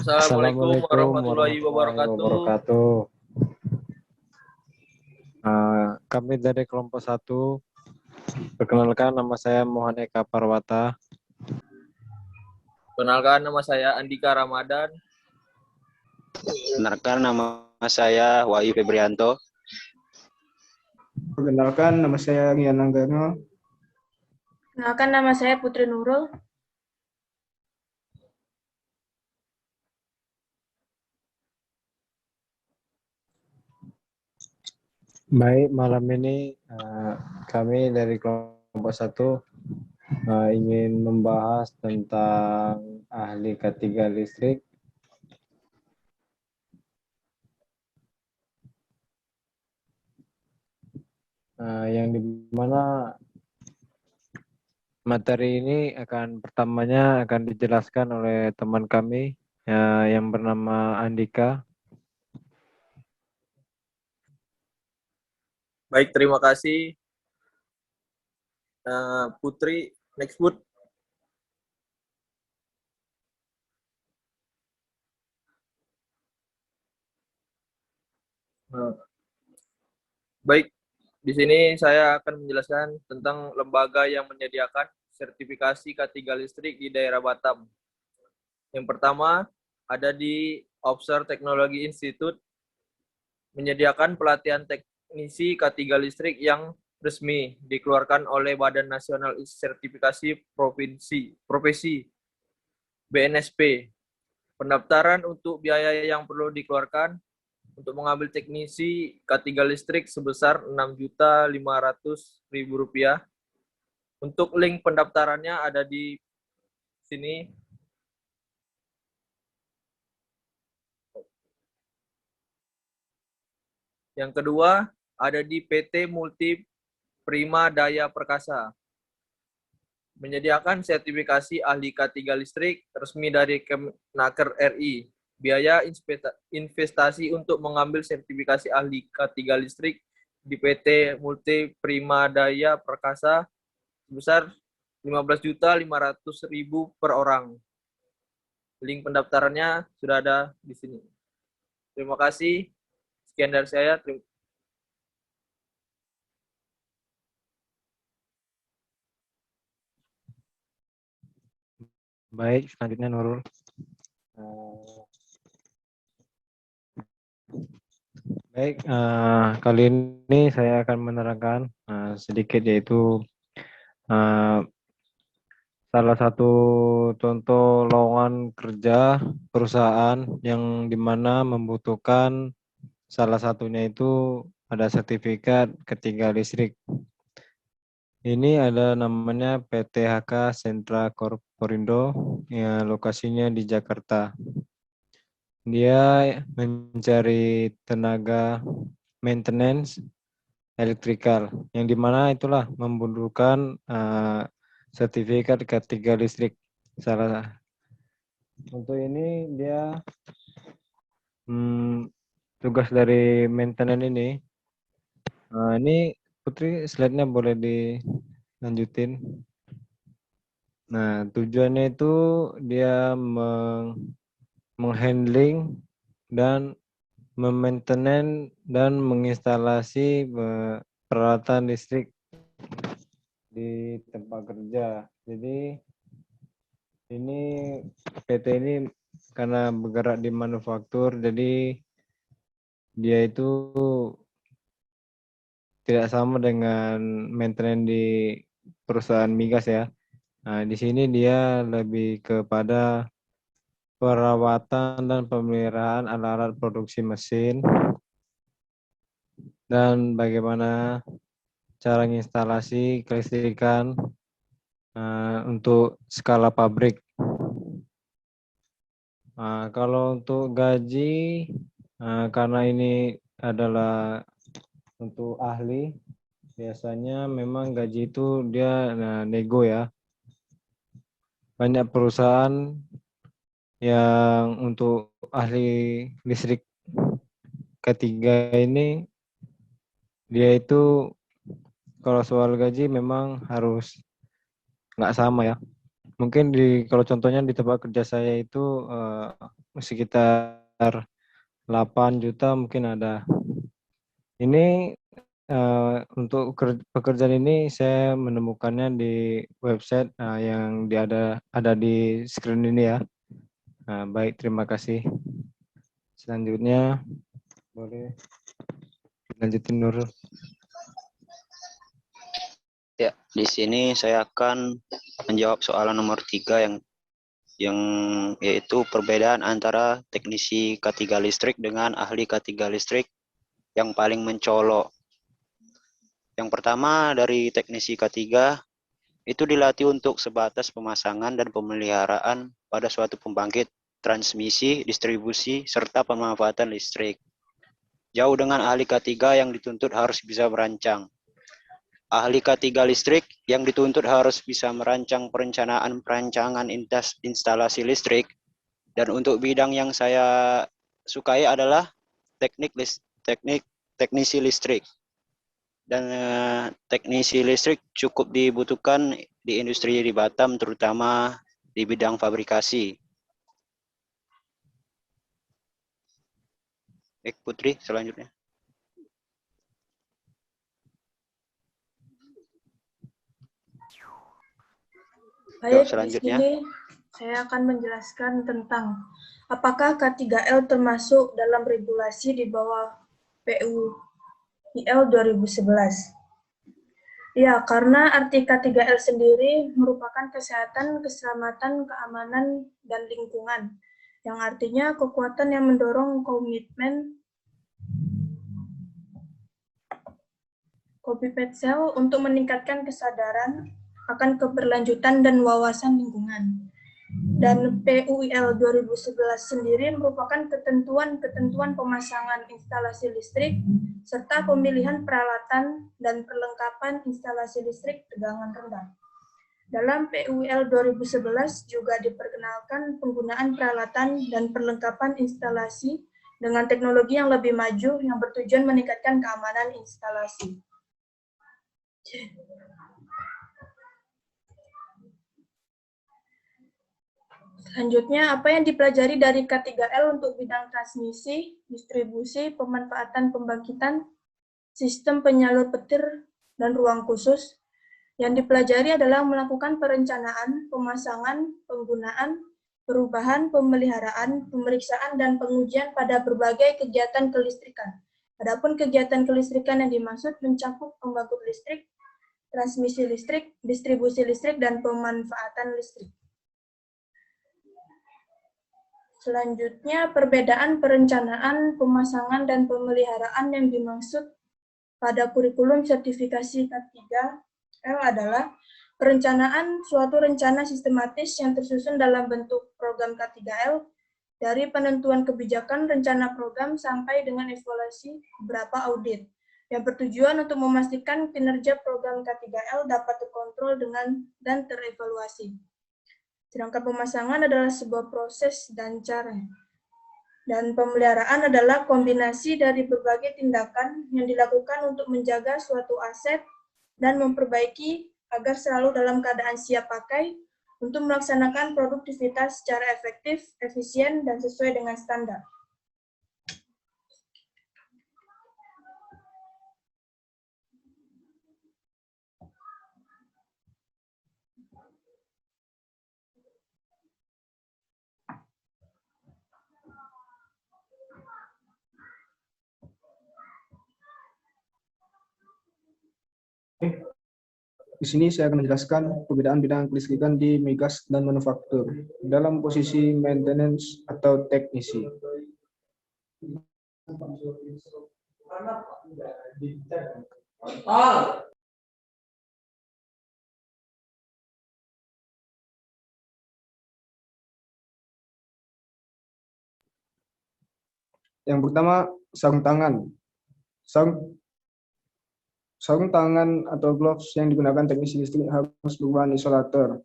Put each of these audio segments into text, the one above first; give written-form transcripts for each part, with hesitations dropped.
Assalamualaikum Assalamualaikum warahmatullahi warahmatullahi wabarakatuh. wabarakatuh. Kami dari kelompok 1, perkenalkan nama saya Mohan Eka Parwata. Kenalkan, nama saya Andika Ramadan. Perkenalkan nama saya Wahyu Febrianto. Perkenalkan, nama saya Rian Anggano. Kenalkan, nama saya Putri Nurul. Baik, malam ini kami dari kelompok 1 ingin membahas tentang ahli K3 listrik. Yang dimana materi ini pertamanya akan dijelaskan oleh teman kami yang bernama Andika. Baik, terima kasih. Putri, next Put. Baik, di sini saya akan menjelaskan tentang lembaga yang menyediakan sertifikasi K3 listrik di daerah Batam. Yang pertama, ada di Offshore Technology Institute, menyediakan pelatihan teknisi K3 listrik yang resmi dikeluarkan oleh Badan Nasional Sertifikasi Profesi BNSP. Pendaftaran untuk biaya yang perlu dikeluarkan untuk mengambil teknisi K3 listrik sebesar Rp6.500.000. Untuk link pendaftarannya ada di sini. Yang kedua, ada di PT Multi Prima Daya Perkasa, menyediakan sertifikasi ahli K3 listrik resmi dari Kemenaker RI. Biaya investasi untuk mengambil sertifikasi ahli K3 listrik di PT Multi Prima Daya Perkasa sebesar Rp15.500.000 per orang. Link pendaftarannya sudah ada di sini. Terima kasih. Sekian dari saya. Baik, selanjutnya Nurul. Baik, kali ini saya akan menerangkan sedikit, yaitu salah satu contoh lowongan kerja perusahaan yang dimana membutuhkan salah satunya itu ada sertifikat K3 listrik. Ini ada namanya PT HK Sentra Corporindo, ya, lokasinya di Jakarta. Dia mencari tenaga maintenance elektrikal, yang dimana itulah membutuhkan sertifikat K3 listrik. Untuk ini dia tugas dari maintenance ini. Ini Putri, slide-nya boleh dilanjutin. Nah, tujuannya itu dia menghandling dan memaintenance dan menginstalasi peralatan listrik di tempat kerja. Jadi ini PT ini karena bergerak di manufaktur, jadi dia itu tidak sama dengan maintenance di perusahaan migas ya. Nah, di sini dia lebih kepada perawatan dan pemeliharaan alat-alat produksi mesin dan bagaimana cara instalasi kelistrikan untuk skala pabrik. Kalau untuk gaji, karena ini adalah untuk ahli, biasanya memang gaji itu dia nego ya. Banyak perusahaan yang untuk ahli listrik K3 ini, dia itu kalau soal gaji memang harus nggak sama ya. Mungkin kalau contohnya di tempat kerja saya itu sekitar 8 juta mungkin ada. Ini untuk pekerjaan ini saya menemukannya di website yang ada di screen ini ya. Baik, terima kasih. Selanjutnya boleh lanjutin Nurul. Ya, di sini saya akan menjawab soalan nomor 3 yang yaitu perbedaan antara teknisi K3 listrik dengan ahli K3 listrik yang paling mencolok. Yang pertama dari teknisi K3 itu dilatih untuk sebatas pemasangan dan pemeliharaan pada suatu pembangkit, transmisi, distribusi, serta pemanfaatan listrik. Jauh dengan ahli K3 yang dituntut harus bisa merancang. Ahli K3 listrik yang dituntut harus bisa merancang perancangan instalasi listrik. Dan untuk bidang yang saya sukai adalah teknisi listrik. Dan teknisi listrik cukup dibutuhkan di industri di Batam, terutama di bidang fabrikasi. Baik, Putri, selanjutnya. Baik, Selanjutnya. di sini saya akan menjelaskan tentang apakah K3L termasuk dalam regulasi di bawah PUIL 2011. Ya, karena arti K3L sendiri merupakan kesehatan, keselamatan, keamanan, dan lingkungan, yang artinya kekuatan yang mendorong komitmen Kopipetsel untuk meningkatkan kesadaran akan keberlanjutan dan wawasan lingkungan. Dan PUIL 2011 sendiri merupakan ketentuan-ketentuan pemasangan instalasi listrik serta pemilihan peralatan dan perlengkapan instalasi listrik tegangan rendah. Dalam PUIL 2011 juga diperkenalkan penggunaan peralatan dan perlengkapan instalasi dengan teknologi yang lebih maju yang bertujuan meningkatkan keamanan instalasi. Selanjutnya, apa yang dipelajari dari K3L untuk bidang transmisi, distribusi, pemanfaatan pembangkitan, sistem penyalur petir, dan ruang khusus? Yang dipelajari adalah melakukan perencanaan, pemasangan, penggunaan, perubahan, pemeliharaan, pemeriksaan, dan pengujian pada berbagai kegiatan kelistrikan. Adapun kegiatan kelistrikan yang dimaksud mencakup pembangkit listrik, transmisi listrik, distribusi listrik, dan pemanfaatan listrik. Selanjutnya, perbedaan perencanaan, pemasangan, dan pemeliharaan yang dimaksud pada kurikulum sertifikasi K3L adalah perencanaan suatu rencana sistematis yang tersusun dalam bentuk program K3L dari penentuan kebijakan rencana program sampai dengan evaluasi beberapa audit yang bertujuan untuk memastikan kinerja program K3L dapat terkontrol dan terevaluasi. Sedangkan pemasangan adalah sebuah proses dan cara. Dan pemeliharaan adalah kombinasi dari berbagai tindakan yang dilakukan untuk menjaga suatu aset dan memperbaiki agar selalu dalam keadaan siap pakai untuk melaksanakan produktivitas secara efektif, efisien, dan sesuai dengan standar. Di sini saya akan menjelaskan perbedaan bidang kelistrikan di migas dan manufaktur dalam posisi maintenance atau teknisi. Yang pertama, sarung tangan. Sarung tangan atau gloves yang digunakan teknisi listrik harus berbahan isolator,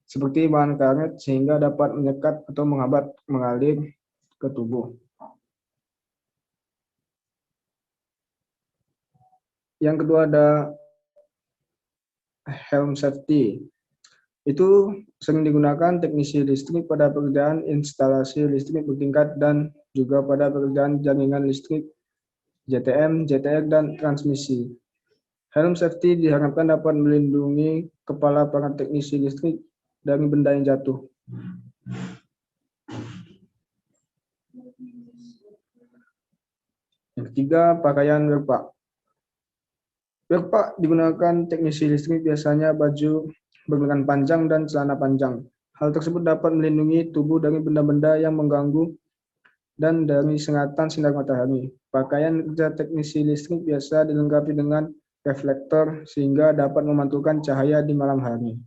seperti bahan karet sehingga dapat menyekat atau menghambat mengalir ke tubuh. Yang kedua ada helm safety. Itu sering digunakan teknisi listrik pada pekerjaan instalasi listrik bertingkat dan juga pada pekerjaan jaringan listrik, JTM, JTR, dan transmisi. Helm safety diharapkan dapat melindungi kepala para teknisi listrik dari benda yang jatuh. Yang ketiga, pakaian workpack. Workpack digunakan teknisi listrik biasanya baju berlengan panjang dan celana panjang. Hal tersebut dapat melindungi tubuh dari benda-benda yang mengganggu dan dari sengatan sinar matahari. Pakaian kerja teknisi listrik biasa dilengkapi dengan reflektor sehingga dapat memantulkan cahaya di malam hari.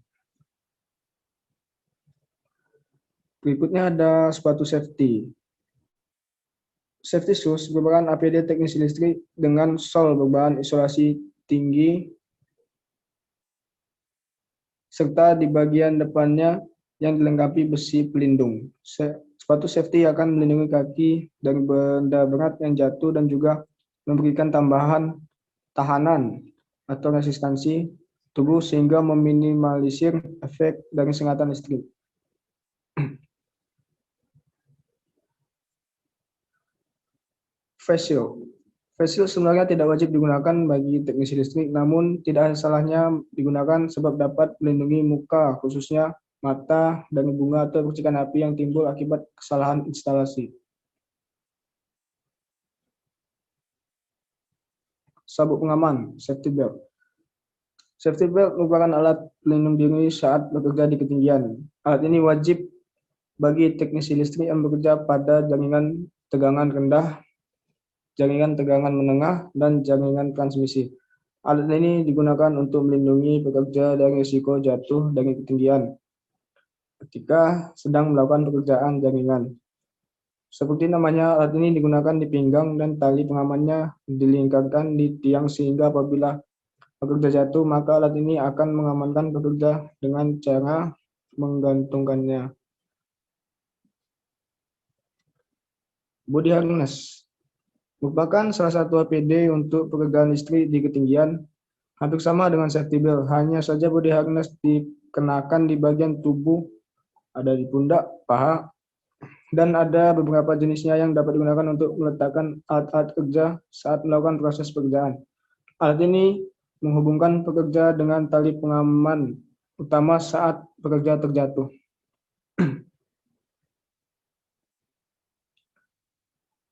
Berikutnya ada sepatu safety. Safety shoes merupakan APD teknisi listrik dengan sol berbahan isolasi tinggi serta di bagian depannya yang dilengkapi besi pelindung. Sepatu safety akan melindungi kaki dari benda berat yang jatuh dan juga memberikan tambahan tahanan atau resistansi tubuh sehingga meminimalisir efek dari sengatan listrik. Face shield. Face shield sebenarnya tidak wajib digunakan bagi teknisi listrik, namun tidak ada salahnya digunakan sebab dapat melindungi muka, khususnya mata dari bunga atau percikan api yang timbul akibat kesalahan instalasi. Sabuk pengaman, safety belt. Safety belt merupakan alat pelindung diri saat bekerja di ketinggian. Alat ini wajib bagi teknisi listrik yang bekerja pada jaringan tegangan rendah, jaringan tegangan menengah, dan jaringan transmisi. Alat ini digunakan untuk melindungi pekerja dari risiko jatuh dari ketinggian ketika sedang melakukan pekerjaan jaringan. Seperti namanya, alat ini digunakan di pinggang dan tali pengamannya dilingkarkan di tiang sehingga apabila pekerja jatuh, maka alat ini akan mengamankan pekerja dengan cara menggantungkannya. Body harness merupakan salah satu APD untuk pekerjaan listrik di ketinggian, hampir sama dengan safety belt, hanya saja body harness dikenakan di bagian tubuh, ada di pundak, paha, dan ada beberapa jenisnya yang dapat digunakan untuk meletakkan alat-alat kerja saat melakukan proses pekerjaan. Alat ini menghubungkan pekerja dengan tali pengaman utama saat pekerja terjatuh.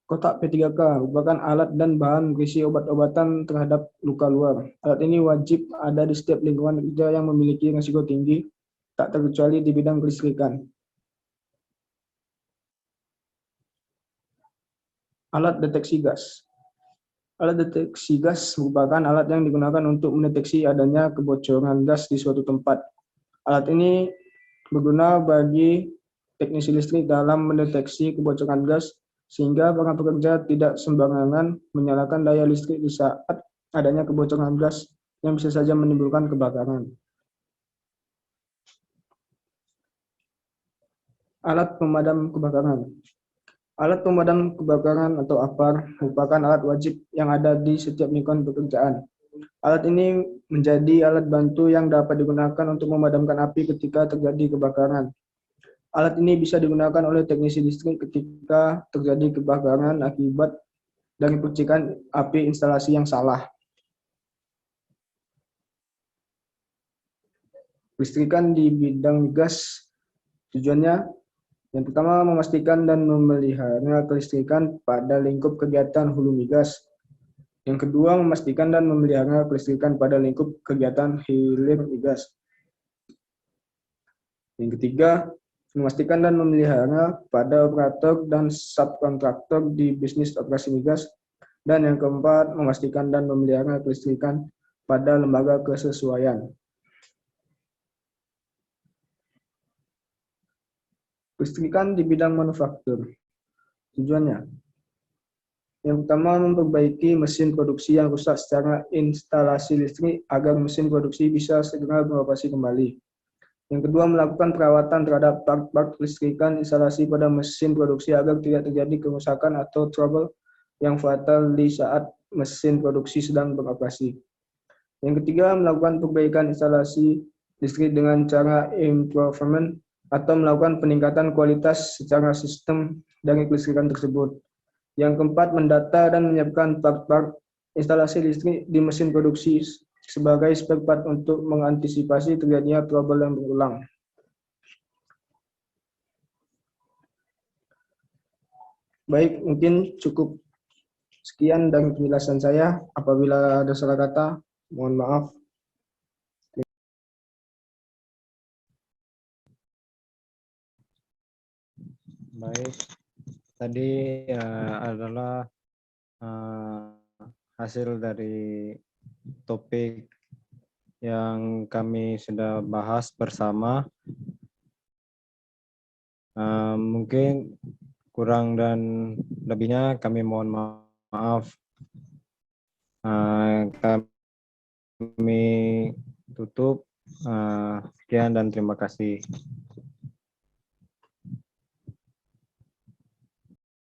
Kotak P3K merupakan alat dan bahan berisi obat-obatan terhadap luka luar. Alat ini wajib ada di setiap lingkungan kerja yang memiliki risiko tinggi, tak terkecuali di bidang kelistrikan. Alat deteksi gas. Alat deteksi gas merupakan alat yang digunakan untuk mendeteksi adanya kebocoran gas di suatu tempat. Alat ini berguna bagi teknisi listrik dalam mendeteksi kebocoran gas, sehingga para pekerja tidak sembarangan menyalakan daya listrik di saat adanya kebocoran gas yang bisa saja menimbulkan kebakaran. Alat pemadam kebakaran. Alat pemadam kebakaran atau APAR merupakan alat wajib yang ada di setiap lingkungan pekerjaan. Alat ini menjadi alat bantu yang dapat digunakan untuk memadamkan api ketika terjadi kebakaran. Alat ini bisa digunakan oleh teknisi listrik ketika terjadi kebakaran akibat dari percikan api instalasi yang salah. Listrikan di bidang gas, tujuannya yang pertama memastikan dan memelihara kelistrikan pada lingkup kegiatan hulu migas. Yang kedua memastikan dan memelihara kelistrikan pada lingkup kegiatan hilir migas. Yang ketiga memastikan dan memelihara pada operator dan subkontraktor di bisnis operasi migas. Dan yang keempat, memastikan dan memelihara kelistrikan pada lembaga kesesuaian. Kelistrikan di bidang manufaktur. Tujuannya, yang pertama memperbaiki mesin produksi yang rusak secara instalasi listrik agar mesin produksi bisa segera beroperasi kembali. Yang kedua, melakukan perawatan terhadap part-part kelistrikan instalasi pada mesin produksi agar tidak terjadi kerusakan atau trouble yang fatal di saat mesin produksi sedang beroperasi. Yang ketiga, melakukan perbaikan instalasi listrik dengan cara improvement atau melakukan peningkatan kualitas secara sistem dari kelistrikan tersebut. Yang keempat, mendata dan menyiapkan part-part instalasi listrik di mesin produksi sebagai spare part untuk mengantisipasi terjadinya trouble yang berulang. Baik, mungkin cukup sekian dari penjelasan saya. Apabila ada salah kata, mohon maaf. Baik, tadi adalah hasil dari topik yang kami sudah bahas bersama. Mungkin kurang dan lebihnya kami mohon maaf. Kami tutup. Sekian dan terima kasih.